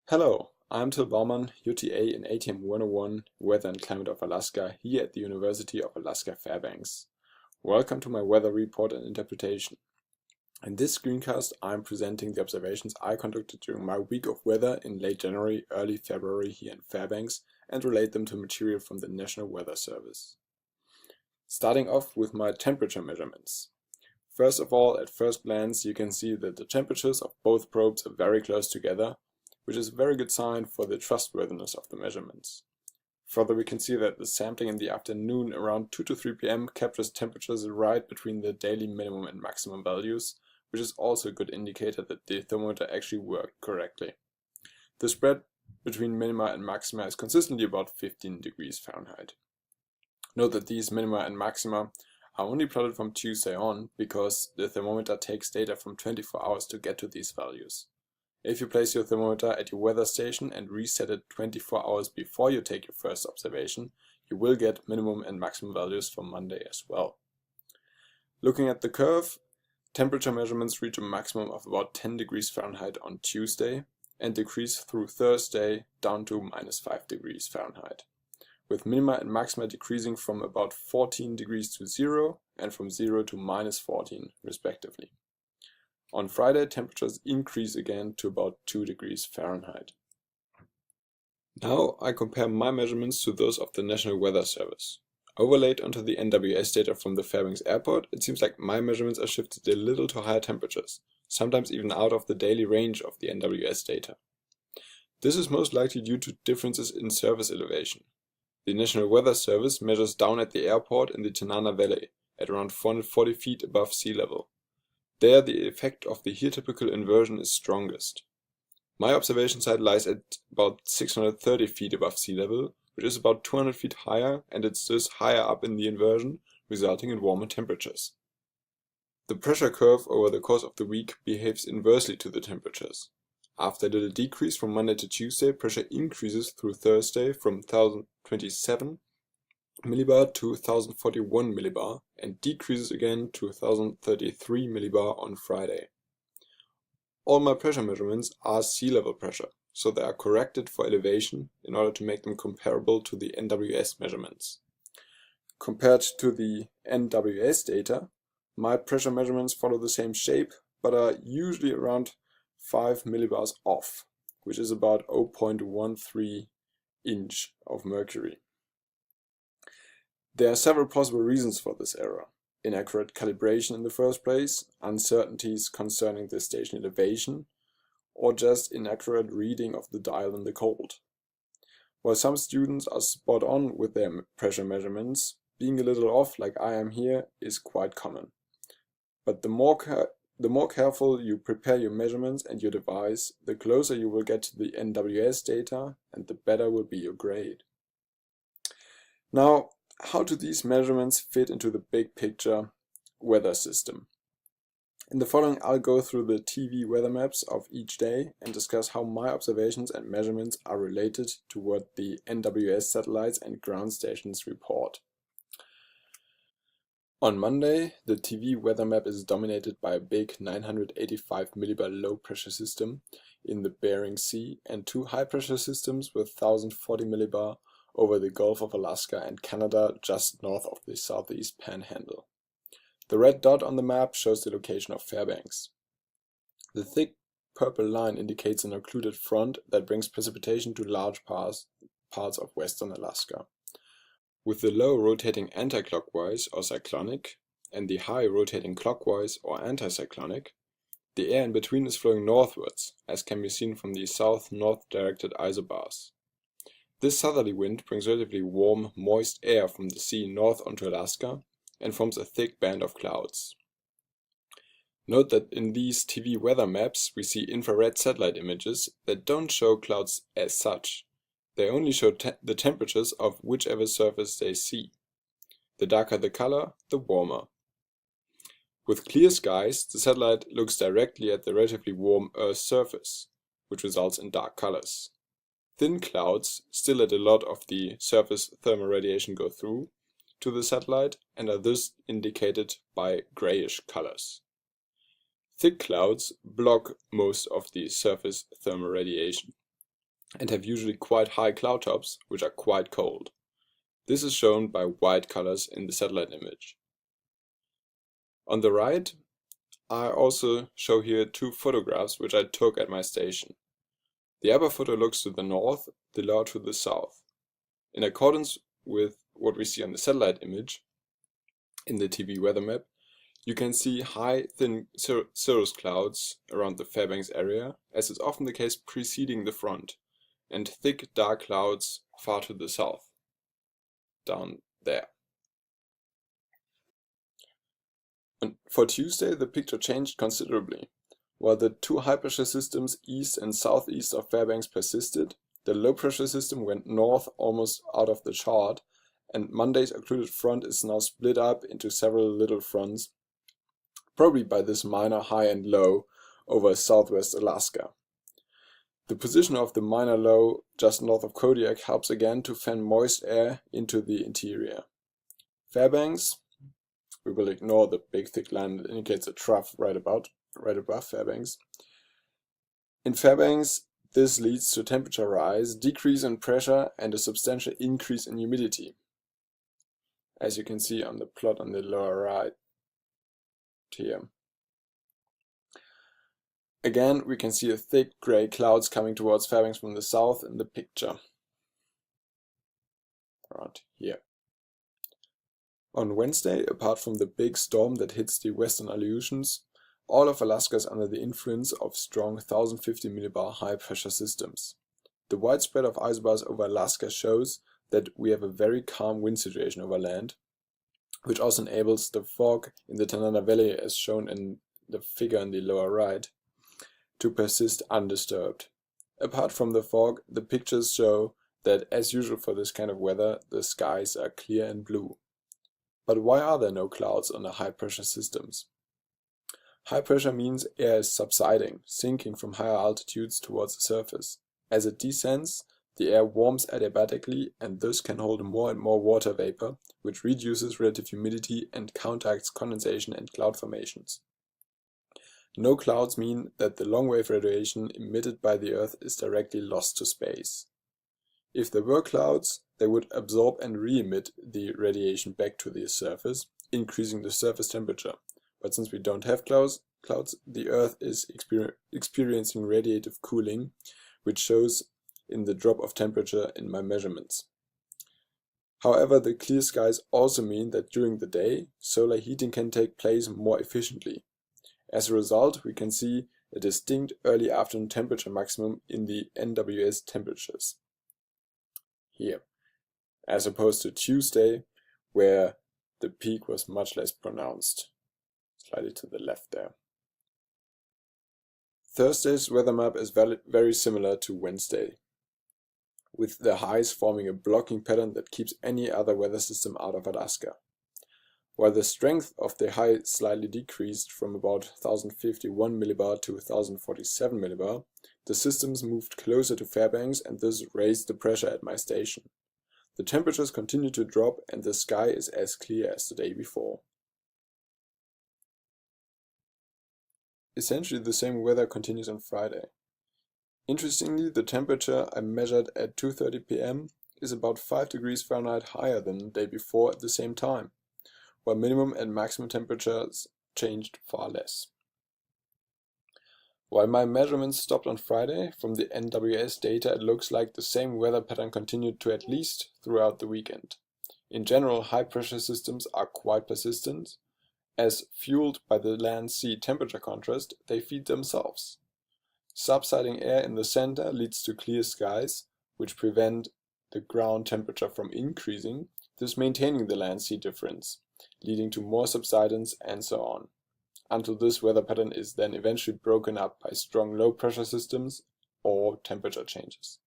Hello, I'm Baumann, UTA in ATM 101, Weather and Climate of Alaska, here at the University of Alaska Fairbanks. Welcome to my weather report and interpretation. In this screencast, I'm presenting the observations I conducted during my week of weather in late January, early February here in Fairbanks, and relate them to material from the National Weather Service. Starting off with my temperature measurements. First of all, at first glance, you can see that the temperatures of both probes are very close together, which is a very good sign for the trustworthiness of the measurements. Further, we can see that the sampling in the afternoon around 2 to 3 p.m. captures temperatures right between the daily minimum and maximum values, which is also a good indicator that the thermometer actually worked correctly. The spread between minima and maxima is consistently about 15 degrees Fahrenheit. Note that these minima and maxima are only plotted from Tuesday on because the thermometer takes data from 24 hours to get to these values. If you place your thermometer at your weather station and reset it 24 hours before you take your first observation, you will get minimum and maximum values for Monday as well. Looking at the curve, temperature measurements reach a maximum of about 10 degrees Fahrenheit on Tuesday and decrease through Thursday down to -5 degrees Fahrenheit, with minima and maxima decreasing from about 14 degrees to 0 and from 0 to -14 respectively. On Friday, temperatures increase again to about 2 degrees Fahrenheit. Now I compare my measurements to those of the National Weather Service. Overlaid onto the NWS data from the Fairbanks Airport, it seems like my measurements are shifted a little to higher temperatures, sometimes even out of the daily range of the NWS data. This is most likely due to differences in surface elevation. The National Weather Service measures down at the airport in the Tanana Valley, at around 440 feet above sea level. There the effect of the here-typical inversion is strongest. My observation site lies at about 630 feet above sea level, which is about 200 feet higher, and it's thus higher up in the inversion, resulting in warmer temperatures. The pressure curve over the course of the week behaves inversely to the temperatures. After a little decrease from Monday to Tuesday, pressure increases through Thursday from 1027 millibar to 1041 millibar and decreases again to 1033 millibar on Friday. All my pressure measurements are sea level pressure, so they are corrected for elevation in order to make them comparable to the NWS measurements. Compared to the NWS data, my pressure measurements follow the same shape, but are usually around 5 millibars off, which is about 0.13 inch of mercury. There are several possible reasons for this error. Inaccurate calibration in the first place, uncertainties concerning the station elevation, or just inaccurate reading of the dial in the cold. While some students are spot on with their pressure measurements, being a little off like I am here is quite common. But the more careful you prepare your measurements and your device, the closer you will get to the NWS data and the better will be your grade. Now, how do these measurements fit into the big picture weather system? In the following, I'll go through the TV weather maps of each day and discuss how my observations and measurements are related to what the NWS satellites and ground stations report. On Monday, the TV weather map is dominated by a big 985 millibar low pressure system in the Bering Sea and two high pressure systems with 1040 millibar over the Gulf of Alaska and Canada just north of the southeast panhandle. The red dot on the map shows the location of Fairbanks. The thick purple line indicates an occluded front that brings precipitation to large parts of western Alaska. With the low rotating anti-clockwise or cyclonic and the high rotating clockwise or anticyclonic, the air in between is flowing northwards, as can be seen from the south-north directed isobars. This southerly wind brings relatively warm, moist air from the sea north onto Alaska and forms a thick band of clouds. Note that in these TV weather maps we see infrared satellite images that don't show clouds as such. They only show the temperatures of whichever surface they see. The darker the color, the warmer. With clear skies, the satellite looks directly at the relatively warm Earth's surface, which results in dark colors. Thin clouds still let a lot of the surface thermal radiation go through to the satellite and are thus indicated by grayish colors. Thick clouds block most of the surface thermal radiation. and have usually quite high cloud tops, which are quite cold. This is shown by white colors in the satellite image. On the right, I also show here two photographs which I took at my station. The upper photo looks to the north, the lower to the south. In accordance with what we see on the satellite image, in the TV weather map, you can see high, thin cirrus clouds around the Fairbanks area, as is often the case preceding the front, and thick, dark clouds far to the south, down there. And for Tuesday, the picture changed considerably. While the two high-pressure systems east and southeast of Fairbanks persisted, the low-pressure system went north almost out of the chart, and Monday's occluded front is now split up into several little fronts, probably by this minor high and low over southwest Alaska. The position of the minor low just north of Kodiak helps again to fan moist air into the interior. Fairbanks, we will ignore the big thick line that indicates a trough right above Fairbanks. In Fairbanks, this leads to temperature rise, decrease in pressure, and a substantial increase in humidity, as you can see on the plot on the lower right here. Again, we can see a thick gray clouds coming towards Fairbanks from the south in the picture, around here. On Wednesday, apart from the big storm that hits the western Aleutians, all of Alaska is under the influence of strong 1050 millibar high-pressure systems. The widespread of isobars over Alaska shows that we have a very calm wind situation over land, which also enables the fog in the Tanana Valley, as shown in the figure in the lower right, to persist undisturbed. Apart from the fog, the pictures show that, as usual for this kind of weather, the skies are clear and blue. But why are there no clouds on the high-pressure systems? High pressure means air is subsiding, sinking from higher altitudes towards the surface. As it descends, the air warms adiabatically and thus can hold more and more water vapor, which reduces relative humidity and counteracts condensation and cloud formations. No clouds mean that the long-wave radiation emitted by the Earth is directly lost to space. If there were clouds, they would absorb and re-emit the radiation back to the surface, increasing the surface temperature. But since we don't have clouds, the Earth is experiencing radiative cooling, which shows in the drop of temperature in my measurements. However, the clear skies also mean that during the day, solar heating can take place more efficiently. As a result, we can see a distinct early afternoon temperature maximum in the NWS temperatures here, as opposed to Tuesday, where the peak was much less pronounced, slightly to the left there. Thursday's weather map is very similar to Wednesday, with the highs forming a blocking pattern that keeps any other weather system out of Alaska. While the strength of the high slightly decreased from about 1051 millibar to 1047 millibar, the systems moved closer to Fairbanks and thus raised the pressure at my station. The temperatures continue to drop and the sky is as clear as the day before. Essentially the same weather continues on Friday. Interestingly, the temperature I measured at 2:30 p.m. is about 5 degrees Fahrenheit higher than the day before at the same time, while minimum and maximum temperatures changed far less. While my measurements stopped on Friday, from the NWS data it looks like the same weather pattern continued to at least throughout the weekend. In general, high-pressure systems are quite persistent, as fueled by the land-sea temperature contrast, they feed themselves. Subsiding air in the center leads to clear skies, which prevent the ground temperature from increasing, thus maintaining the land-sea difference, leading to more subsidence and so on, until this weather pattern is then eventually broken up by strong low-pressure systems or temperature changes.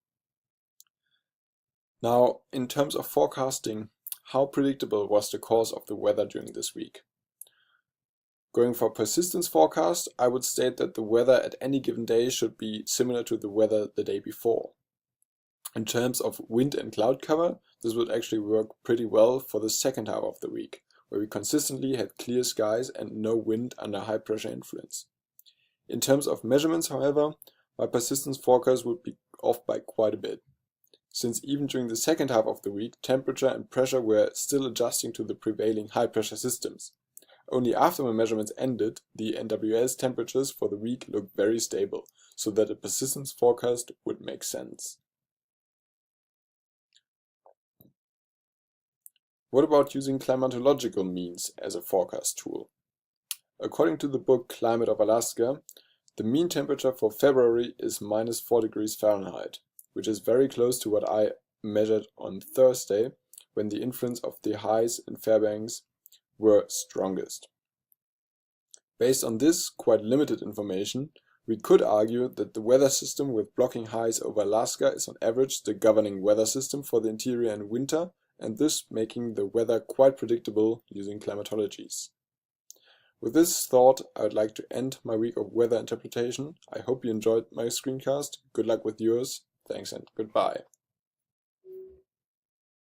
Now, in terms of forecasting, how predictable was the course of the weather during this week? Going for persistence forecast, I would state that the weather at any given day should be similar to the weather the day before. In terms of wind and cloud cover, this would actually work pretty well for the second half of the week, where we consistently had clear skies and no wind under high pressure influence. In terms of measurements, however, my persistence forecast would be off by quite a bit, since even during the second half of the week, temperature and pressure were still adjusting to the prevailing high-pressure systems. Only after my measurements ended, the NWS temperatures for the week looked very stable, so that a persistence forecast would make sense. What about using climatological means as a forecast tool? According to the book Climate of Alaska, the mean temperature for February is -4 degrees Fahrenheit, which is very close to what I measured on Thursday, when the influence of the highs in Fairbanks were strongest. Based on this quite limited information, we could argue that the weather system with blocking highs over Alaska is on average the governing weather system for the interior in winter, and this making the weather quite predictable using climatologies. With this thought, I would like to end my week of weather interpretation. I hope you enjoyed my screencast. Good luck with yours. Thanks and goodbye.